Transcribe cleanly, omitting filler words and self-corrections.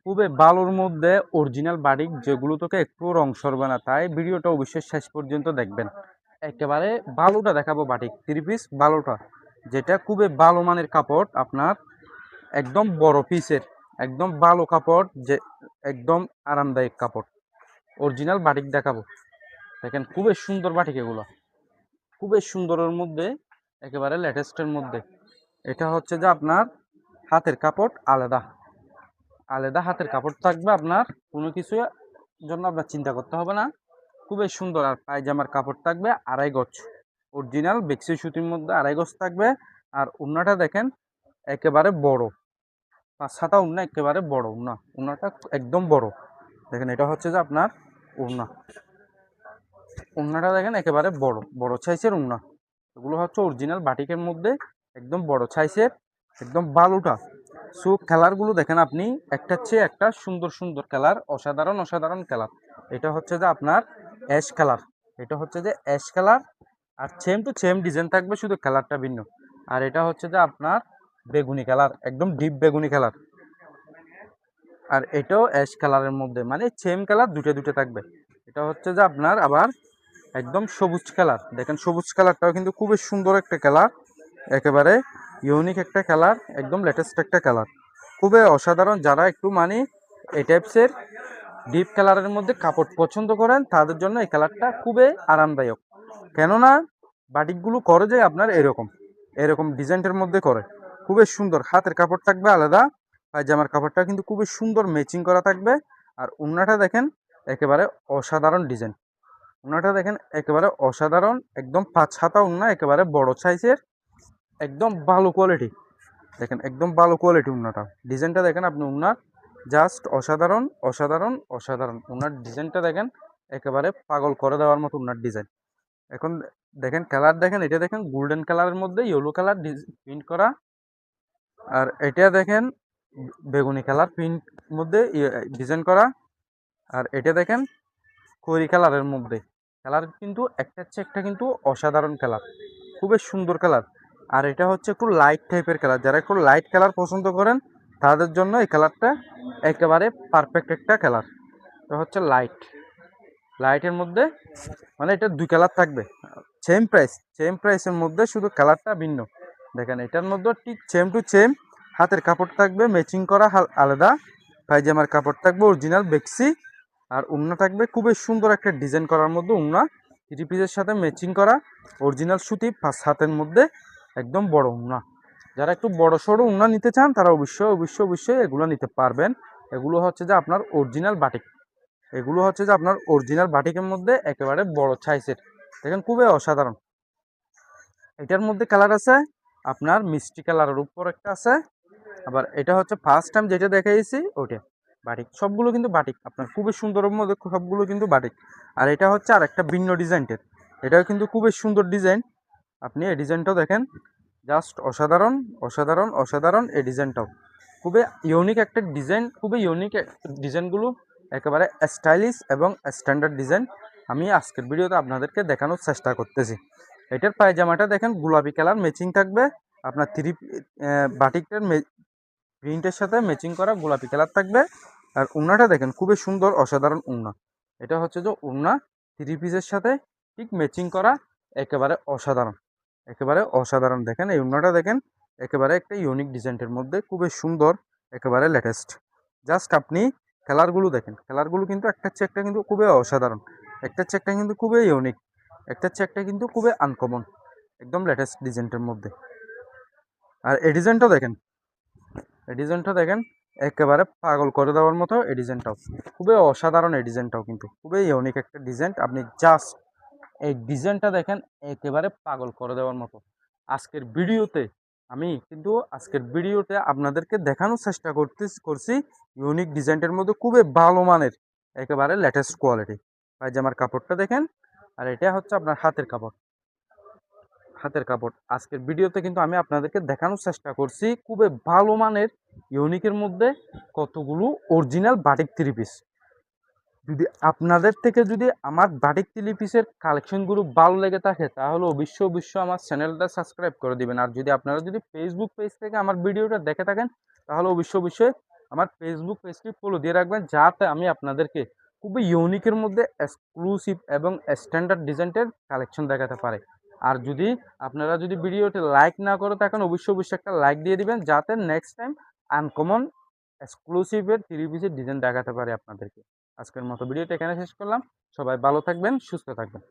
খুবই ভালোর মধ্যে অরিজিনাল বাটিক, যেগুলো তোকে একটু রং সরবে না, তাই ভিডিওটা অবশ্যই শেষ পর্যন্ত দেখবেন। একেবারে ভালোটা দেখাবো, বাটিক 3 পিস ভালোটা, যেটা খুবই ভালো মানের কাপড়, আপনার একদম বড় পিসের, একদম ভালো কাপড়, যে একদম আরামদায়ক কাপড়, অরিজিনাল বাটিক দেখাবো। দেখেন খুবই সুন্দর বাটিক এগুলো, খুবই সুন্দরের মধ্যে, একেবারে লেটেস্টের মধ্যে। এটা হচ্ছে যে আপনার হাতের কাপড় আলাদা, আলাদা হাতের কাপড় থাকবে, আপনার কোনো কিছু জন্য আপনার চিন্তা করতে হবে না। খুবই সুন্দর। আর পায়জামার কাপড় থাকবে 2.5 গজ, অরিজিনাল বেক্সি সুতির মধ্যে 2.5 গজ থাকবে। আর উন্নাটা দেখেন একেবারে বড়, 5 হাতা উন্না, একেবারে বড় উন্না, উন্নাটা একদম বড়। দেখেন এটা হচ্ছে যে আপনার উন্না, উন্নাটা দেখেন একেবারে বড়, বড় সাইজের উন্না। এগুলো হচ্ছে অরিজিনাল বাটিকের মধ্যে একদম বড় সাইজের, একদম বালুটা। সো কালারগুলো দেখেন আপনি, একটার চেয়ে একটা সুন্দর সুন্দর কালার, অসাধারণ অসাধারণ কালার। এটা হচ্ছে যে আপনার অ্যাশ কালার, এটা হচ্ছে যে অ্যাশ কালার। আর সেম টু সেম ডিজাইন থাকবে, শুধু কালারটা ভিন্ন। আর এটা হচ্ছে যে আপনার বেগুনি কালার, একদম ডিপ বেগুনি কালার। আর এটাও অ্যাশ কালারের মধ্যে, মানে সেম কালার দুটো দুটো থাকবে। এটা হচ্ছে যে আপনার আবার একদম সবুজ কালার। দেখেন সবুজ কালারটাও কিন্তু খুবই সুন্দর একটা কালার, একেবারে ইউনিক একটা কালার, একদম লেটেস্ট একটা কালার, খুবই অসাধারণ। যারা একটু মানে এই টাইপসের ডিপ কালারের মধ্যে কাপড় পছন্দ করেন, তাদের জন্য এই কালারটা খুবই আরামদায়ক। কেননা বাটিকগুলো করে যে আপনার এরকম এরকম ডিজাইনের মধ্যে করে, খুবই সুন্দর। হাতের কাপড় থাকবে আলাদা, পায়জামার কাপড়টা কিন্তু খুবই সুন্দর ম্যাচিং করা থাকবে। আর উন্নাটা দেখেন একেবারে অসাধারণ ডিজাইন, উন্নাটা দেখেন একেবারে অসাধারণ, একদম 5 হাতা উন্না, একেবারে বড় সাইজের, একদম ভালো কোয়ালিটি। দেখেন একদম ভালো কোয়ালিটি উন্নাটা, ডিজাইনটা দেখেন আপনি, উন্নার জাস্ট অসাধারণ অসাধারণ অসাধারণ। উন্নার ডিজাইনটা দেখেন একেবারে পাগল করে দেওয়ার মতো উন্নার ডিজাইন। এখন দেখেন কালার, দেখেন এটা দেখেন গোল্ডেন কালারের মধ্যে ইয়েলো কালার প্রিন্ট করা। আর এটা দেখেন বেগুনি কালার প্রিন্ট মধ্যে ডিজাইন করা। আর এটা দেখেন খয়েরি কালারের মধ্যে, কালার কিন্তু একটা হচ্ছে একটা কিন্তু অসাধারণ কালার, খুবই সুন্দর কালার। আর এটা হচ্ছে একটু লাইট টাইপের কালার, যারা একটু লাইট কালার পছন্দ করেন তাদের জন্য এই কালারটা একেবারে পারফেক্ট একটা কালার। এটা হচ্ছে লাইট, লাইটের মধ্যে, মানে এটা 2 কালার থাকবে, সেম প্রাইস, সেম প্রাইসের মধ্যে, শুধু কালারটা ভিন্ন। দেখেন এটার মধ্যে ঠিক সেম টু সেম হাতের কাপড় থাকবে ম্যাচিং করা আলাদা, পায়জামার কাপড় থাকবে অরিজিনাল বেক্সি। আর উন্না থাকবে খুবই সুন্দর একটা ডিজাইন করার মধ্যে উন্না, 3 পিসের সাথে ম্যাচিং করা, অরিজিনাল সুতি, 5 হাতের মধ্যে, একদম বড় উন্না। যারা একটু বড় সড়ো উন্না নিতে চান তারা অবশ্যই অবশ্যই অবশ্যই এগুলো নিতে পারবেন। এগুলো হচ্ছে যে আপনার অরিজিনাল বাটিক, এগুলো হচ্ছে যে আপনার অরিজিনাল বাটিকের মধ্যে একেবারে বড় সাইজের। দেখেন খুবই অসাধারণ। এটার মধ্যে কালার আছে আপনার মিষ্টি কালারের উপর একটা আছে, আবার এটা হচ্ছে ফার্স্ট টাইম যেটা দেখাইছি ওইটা বাটিক। সবগুলো কিন্তু বাটিক, আপনার খুবই সুন্দরের মধ্যে সবগুলো কিন্তু বাটিক। আর এটা হচ্ছে আর একটা ভিন্ন ডিজাইনের, এটাও কিন্তু খুবই সুন্দর ডিজাইন। আপনি এই ডিজাইনটাও দেখেন, জাস্ট অসাধারণ অসাধারণ অসাধারণ। এই ডিজাইনটাও খুবই ইউনিক একটা ডিজাইন, খুবই ইউনিক ডিজাইনগুলো, একেবারে স্টাইলিশ এবং স্ট্যান্ডার্ড ডিজাইন আমি আজকের ভিডিওতে আপনাদেরকে দেখানোর চেষ্টা করতেছি। এটার পায়জামাটা দেখেন গোলাপি কালার ম্যাচিং থাকবে, আপনার বাটিকের প্রিন্টের সাথে ম্যাচিং করা গোলাপি কালার থাকবে। আর উন্নাটা দেখেন খুবই সুন্দর অসাধারণ উন্না, এটা হচ্ছে যে উন্না 3 পিসের সাথে ঠিক ম্যাচিং করা, একেবারে অসাধারণ, একেবারে অসাধারণ। দেখেন এই উন্নাটা দেখেন একেবারে একটা ইউনিক ডিজাইনের মধ্যে, খুবই সুন্দর, একেবারে লেটেস্ট। জাস্ট আপনি কালারগুলো দেখেন, কালারগুলো কিন্তু একটা চেয়ে একটা কিন্তু খুবই অসাধারণ, একটা চেয়ে একটা কিন্তু খুবই ইউনিক, একটা চেয়ে একটা কিন্তু খুবই আনকমন, একদম লেটেস্ট ডিজাইনের মধ্যে। আর এই ডিজাইনটাও দেখেন, এই ডিজাইনটা দেখেন একেবারে পাগল করে দেওয়ার মতো। এই ডিজাইনটাও খুবই অসাধারণ, এই ডিজাইনটাও কিন্তু খুবই ইউনিক একটা ডিজাইন। আপনি জাস্ট এই ডিজাইনটা দেখেন একেবারে পাগল করে দেওয়ার মতো। আজকের ভিডিওতে আমি কিন্তু আজকের ভিডিওতে আপনাদেরকে দেখানোর চেষ্টা করছি ইউনিক ডিজাইনের মধ্যে খুবই ভালো মানের, একেবারে লেটেস্ট কোয়ালিটি। পায়জামার কাপড়টা দেখেন। আর এটা হচ্ছে আপনার হাতের কাপড়, হাতের কাপড়। আজকের ভিডিওতে কিন্তু আমি আপনাদেরকে দেখানোর চেষ্টা করছি খুবই ভালো মানের ইউনিকের মধ্যে কতগুলো অরিজিনাল বাটিক 3 পিস। যদি আপনাদের থেকে যদি আমার বাটিক 3 পিসের কালেকশনগুলো ভালো লেগে থাকে তাহলে অবশ্যই অবশ্যই আমার চ্যানেলটা সাবস্ক্রাইব করে দিবেন। আর যদি আপনারা যদি ফেসবুক পেজ থেকে আমার ভিডিওটা দেখে থাকেন তাহলে অবশ্যই অবশ্যই আমার ফেসবুক পেজটি ফলো দিয়ে রাখবেন, যাতে আমি আপনাদেরকে খুবই ইউনিকের মধ্যে এক্সক্লুসিভ এবং স্ট্যান্ডার্ড ডিজাইনের কালেকশন দেখাতে পারে। আর যদি আপনারা যদি ভিডিওটি লাইক না করে থাকেন, অবশ্যই একটা লাইক দিয়ে দিবেন, যাতে নেক্সট টাইম আনকমন এক্সক্লুসিভের 3 পিসের ডিজাইন দেখাতে পারে আপনাদেরকে। আজকের মতো ভিডিওটা এখানে শেষ করলাম। সবাই ভালো থাকবেন, সুস্থ থাকবেন।